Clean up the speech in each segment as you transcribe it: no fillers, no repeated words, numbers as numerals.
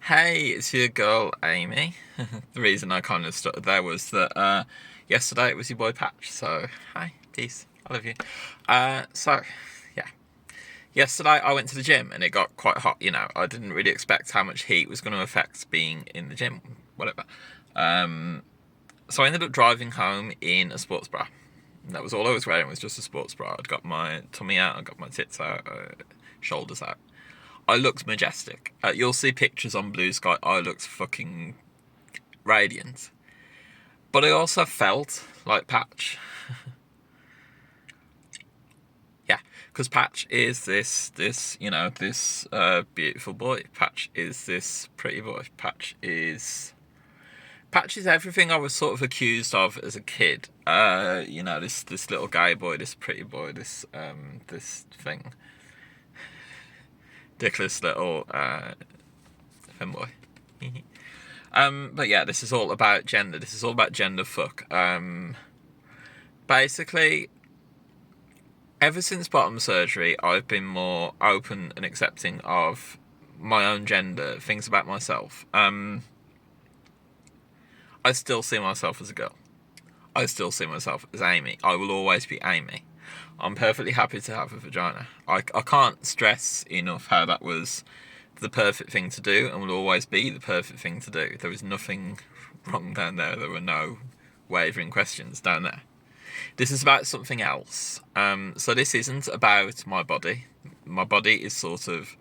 Hey, it's your girl Amy. The reason I kind of started there was that yesterday it was your boy Patch. So hi, peace, I love you. So yeah, yesterday I went to the gym and it got quite hot. I didn't really expect how much heat was going to affect being in the gym. Whatever. So I ended up driving home in a sports bra. That was all I was wearing, was just a sports bra. I'd got my tummy out, I got my tits out, shoulders out. I looked majestic. You'll see pictures on Blue Sky. I looked fucking radiant. But I also felt like Patch. Yeah, because Patch is this beautiful boy. Patch is this pretty boy. Patch is everything I was sort of accused of as a kid. This little gay boy, this pretty boy, this thing, ridiculous little femboy. But yeah, this is all about gender. This is all about gender fuck. Basically, ever since bottom surgery, I've been more open and accepting of my own gender, things about myself. I still see myself as a girl. I still see myself as Amy. I will always be Amy. I'm perfectly happy to have a vagina. I can't stress enough how that was the perfect thing to do and will always be the perfect thing to do. There was nothing wrong down there. There were no wavering questions down there. This is about something else. So this isn't about my body. My body is sort of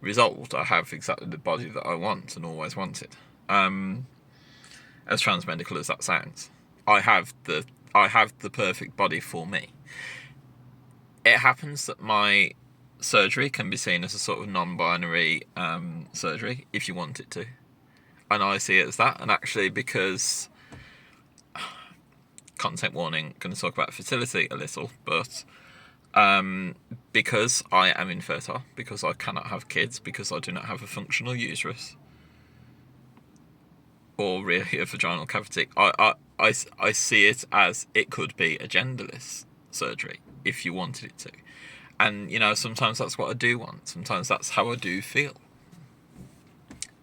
resolved. I have exactly the body that I want and always wanted. As transmedical as that sounds, I have the perfect body for me. It happens that my surgery can be seen as a sort of non-binary surgery, if you want it to, and I see it as that. And actually, because content warning, going to talk about fertility a little, but because I am infertile, because I cannot have kids, because I do not have a functional uterus or really a vaginal cavity, I see it as it could be a genderless surgery if you wanted it to. And sometimes that's what I do want. Sometimes that's how I do feel.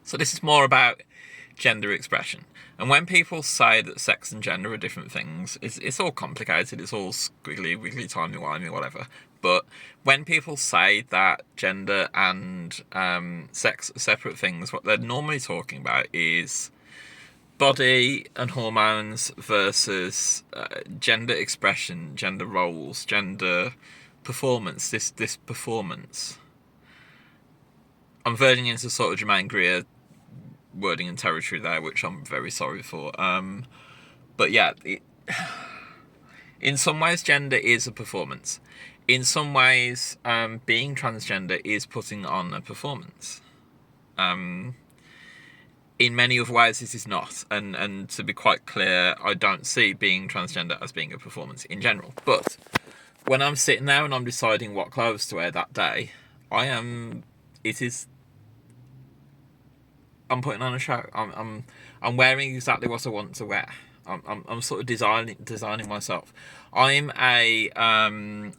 So this is more about gender expression. And when people say that sex and gender are different things, it's all complicated. It's all squiggly, wiggly, timey-wimey, whatever. But when people say that gender and sex are separate things, what they're normally talking about is body and hormones versus gender expression, gender roles, gender performance. This performance. I'm verging into sort of Jermaine Greer wording and territory there, which I'm very sorry for. But yeah, in some ways, gender is a performance. In some ways, being transgender is putting on a performance. In many other ways, this is not. And to be quite clear, I don't see being transgender as being a performance in general. But when I'm sitting there and I'm deciding what clothes to wear that day, I'm putting on a show. I'm wearing exactly what I want to wear. I'm sort of designing myself. I'm a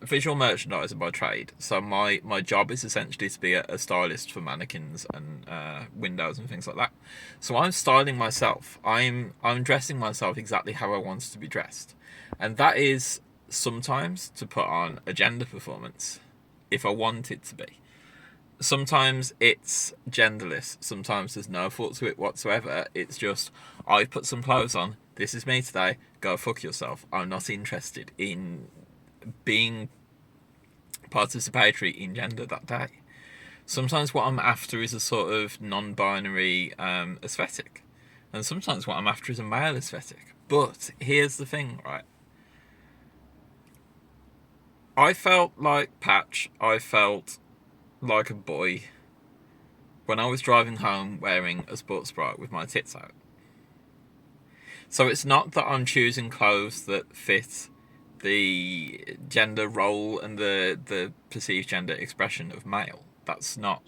visual merchandiser by trade, so my job is essentially to be a stylist for mannequins and windows and things like that. So I'm styling myself. I'm dressing myself exactly how I want to be dressed, and that is sometimes to put on a gender performance if I want it to be. Sometimes it's genderless. Sometimes there's no thought to it whatsoever. It's just, I put some clothes on. This is me today. Go fuck yourself. I'm not interested in being participatory in gender that day. Sometimes what I'm after is a sort of non-binary aesthetic. And sometimes what I'm after is a male aesthetic. But here's the thing, right? I felt like Patch. I felt like a boy when I was driving home wearing a sports bra with my tits out. So it's not that I'm choosing clothes that fit the gender role and the perceived gender expression of male. That's not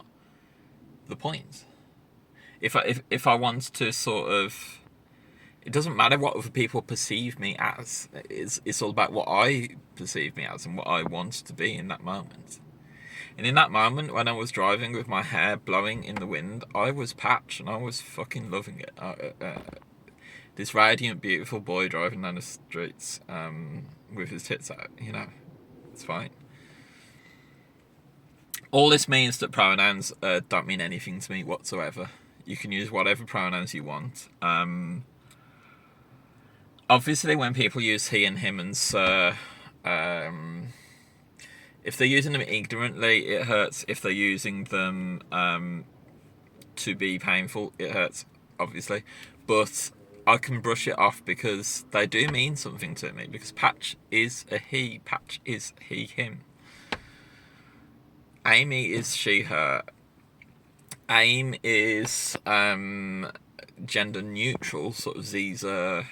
the point. If I want to sort of, it doesn't matter what other people perceive me as. It's all about what I perceive me as and what I want to be in that moment. And in that moment, when I was driving with my hair blowing in the wind, I was Patch, and I was fucking loving it. This radiant, beautiful boy driving down the streets with his tits out, it's fine. All this means that pronouns don't mean anything to me whatsoever. You can use whatever pronouns you want. Obviously, when people use he and him and sir, if they're using them ignorantly, it hurts. If they're using them to be painful, it hurts, obviously. But I can brush it off because they do mean something to me. Because Patch is a he, Patch is he, him. Amy is she, her. AIM is gender neutral, sort of Ziza,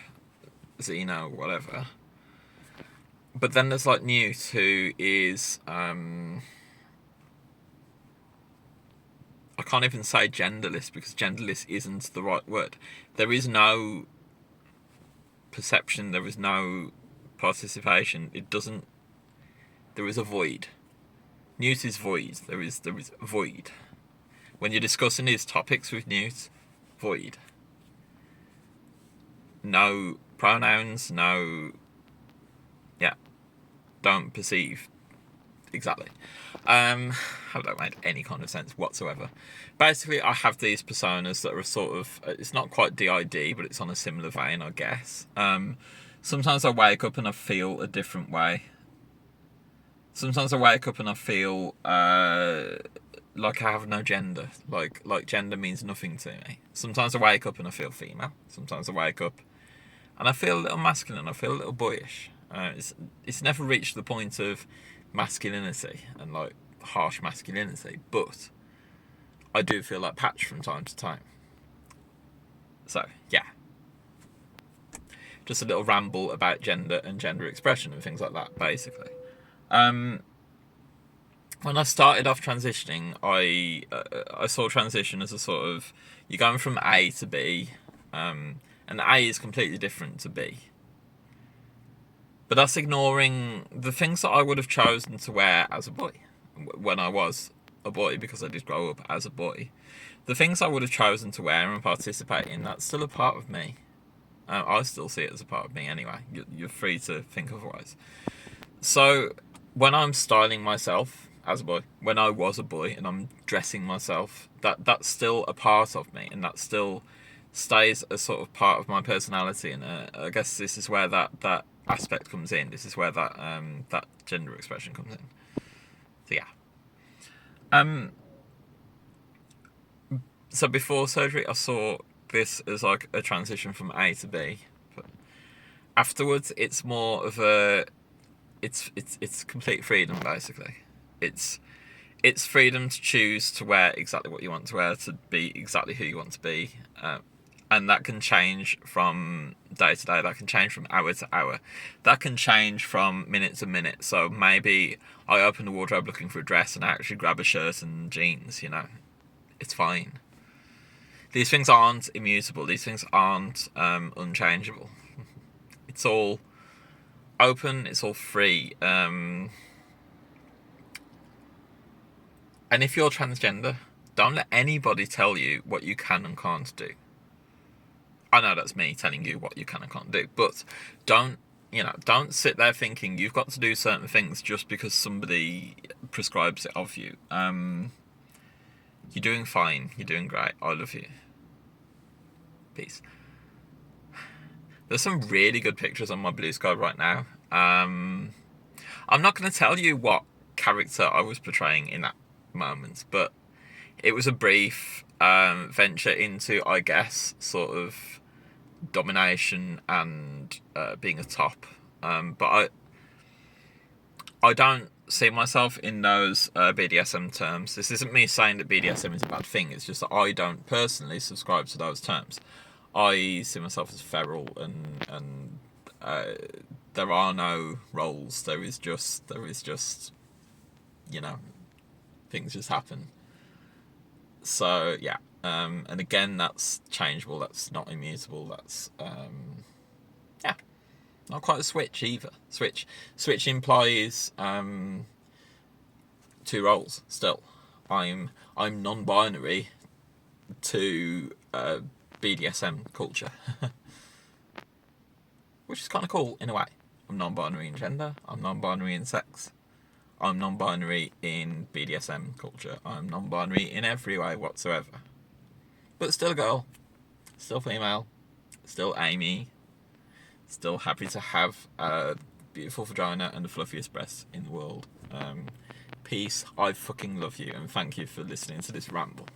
Xeno, whatever. But then there's like Newt, who is I can't even say genderless because genderless isn't the right word. There is no perception, there is no participation. There is a void. Newt is void. There is void. When you're discussing these topics with Newt, void. No pronouns, no... Yeah. Don't perceive. Exactly. How that made any kind of sense whatsoever. Basically, I have these personas that are sort of... It's not quite DID, but it's on a similar vein, I guess. Sometimes I wake up and I feel a different way. Sometimes I wake up and I feel like I have no gender. Like gender means nothing to me. Sometimes I wake up and I feel female. Sometimes I wake up and I feel a little masculine. I feel a little boyish. It's never reached the point of masculinity and like harsh masculinity, but I do feel like Patch from time to time. So yeah, just a little ramble about gender and gender expression and things like that, basically. When I started off transitioning, I saw transition as a sort of, you're going from A to B, and A is completely different to B. But that's ignoring the things that I would have chosen to wear as a boy, when I was a boy, because I did grow up as a boy. The things I would have chosen to wear and participate in, that's still a part of me. I still see it as a part of me anyway. You're free to think otherwise. So when I'm styling myself as a boy, when I was a boy and I'm dressing myself, that's still a part of me, and that still stays a sort of part of my personality. And I guess this is where that aspect comes in. This is where that gender expression comes in. So yeah. So before surgery, I saw this as like a transition from A to B. But afterwards, it's more of a it's complete freedom, basically. It's freedom to choose to wear exactly what you want to wear, to be exactly who you want to be, and that can change from day to day. That can change from hour to hour. That can change from minute to minute. So maybe I open the wardrobe looking for a dress and I actually grab a shirt and jeans. It's fine. These things aren't immutable. These things aren't unchangeable. It's all open. It's all free. And if you're transgender, don't let anybody tell you what you can and can't do. I know that's me telling you what you can and can't do, but don't sit there thinking you've got to do certain things just because somebody prescribes it of you. You're doing fine. You're doing great. I love you. Peace. There's some really good pictures on my Blue Sky right now. I'm not going to tell you what character I was portraying in that moment, but it was a brief venture into, I guess, sort of domination and being a top. But I don't see myself in those BDSM terms. This isn't me saying that BDSM is a bad thing. It's just that I don't personally subscribe to those terms. I see myself as feral, and there are no roles. There is just things just happen. So yeah, and again, that's changeable. That's not immutable. That's yeah, not quite a switch either. Switch implies two roles still. I'm non-binary to BDSM culture, which is kind of cool in a way. I'm non-binary in gender. I'm non-binary in sex. I'm non-binary in BDSM culture. I'm non-binary in every way whatsoever. But still a girl, still female, still Amy, still happy to have a beautiful vagina and the fluffiest breasts in the world. Peace. I fucking love you, and thank you for listening to this ramble.